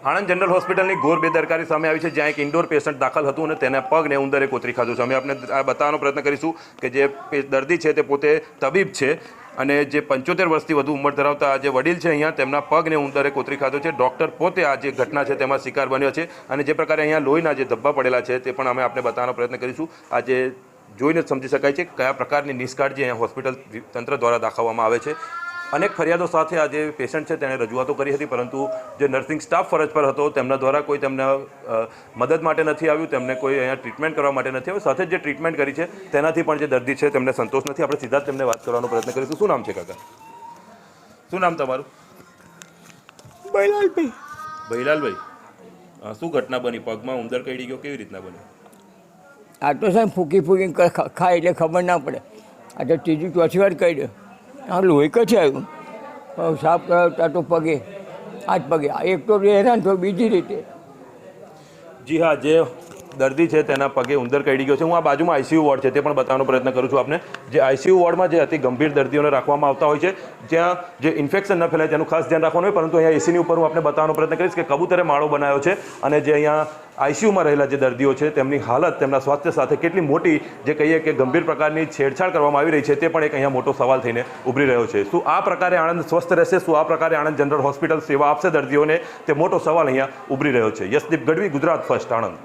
Anand general હોસ્પિટલની ઘોર બેદરકારી સામે આવી છે, જ્યાં એક ઇન્ડોર પેશન્ટ દાખલ હતું અને તેના પગને ઉંદરે કોતરી ખાધું છે. અમે આપને આ બતાવવાનો પ્રયત્ન કરીશું કે જે દર્દી છે તે પોતે તબીબ છે અને જે 75 વર્ષથી વધુ ઉંમર ધરાવતા જે વડીલ છે અહીંયા તેમના પગને ઉંદરે કોતરી ખાધો છે. ડૉક્ટર પોતે આ જે ઘટના છે તેમાં શિકાર બન્યો છે અને જે પ્રકારે અહીંયા લોહીના જે ધબ્બા પડેલા છે તે પણ અમે આપને બતાવવાનો પ્રયત્ન કરીશું. આજે જોઈને સમજી શકાય છે કયા પ્રકારની નિષ્કાળજી અહીંયા હોસ્પિટલ તંત્ર દ્વારા દાખવવામાં આવે છે. અનેક ફરિયાદો સાથે આ જે પેશન્ટ છે તેણે રજૂઆતો કરી હતી, પરંતુ જે નર્સિંગ સ્ટાફ ફરજ પર હતો તેમના દ્વારા કોઈ તેમને મદદ માટે નથી આવ્યું, તેમને કોઈ અહીંયા ટ્રીટમેન્ટ કરવા માટે નથી આવ્યું. સાથે જે ટ્રીટમેન્ટ કરી છે તેનાથી પણ જે દર્દી છે તેમને સંતોષ નથી. આપણે સીધા જ તેમને વાત કરવાનો પ્રયત્ન કરીશું. શું નામ છે કાકા? શું નામ તમારું? બૈલાલભાઈ. બૈલાલભાઈ, શું ઘટના બની? પગમાં ઉંદર કરડી ગયો, કેવી રીતના બની? આ તો સાહેબ ફૂકી ખાય એટલે ખબર ના પડે. આ તો ત્રીજી ચોથી વાર કરડ્યો. આ લોહી કચ્છ આવ્યું સાફ કરાવતા તો પગે આ જ પગે એક તો હેરાન થયો, બીજી રીતે. જી હા, જે દર્દી છે તેના પગે ઉંદર કરડી ગયો છે. હું આ બાજુમાં આઈસીયુ વોર્ડ છે તે પણ બતાવવાનો પ્રયત્ન કરું છું આપને. જે આઈસીયુ વોર્ડમાં જે અતિ ગંભીર દર્દીઓને રાખવામાં આવતા હોય છે, જ્યાં જે ઇન્ફેક્શન ન ફેલાય તેનું ખાસ ધ્યાન રાખવાનું હોય. પરંતુ અહીંયા એસીની ઉપર હું આપને બતાવવાનો પ્રયત્ન કરીશ કે કબૂતરે માળો બનાવ્યો છે અને જે અહીંયા આઈસીયુમાં રહેલા જે દર્દીઓ છે તેમની હાલત, તેમના સ્વાસ્થ્ય સાથે કેટલી મોટી જે કહીએ કે ગંભીર પ્રકારની છેડછાડ કરવામાં આવી રહી છે તે પણ એક અહીંયા મોટો સવાલ થઈને ઉભરી રહ્યો છે. શું આ પ્રકારે આણંદ સ્વસ્થ રહેશે? શું આ પ્રકારે આણંદ જનરલ હોસ્પિટલ સેવા આપશે દર્દીઓને? તે મોટો સવાલ અહીંયા ઉભરી રહ્યો છે. યશદીપ ગઢવી, ગુજરાત ફર્સ્ટ, આણંદ.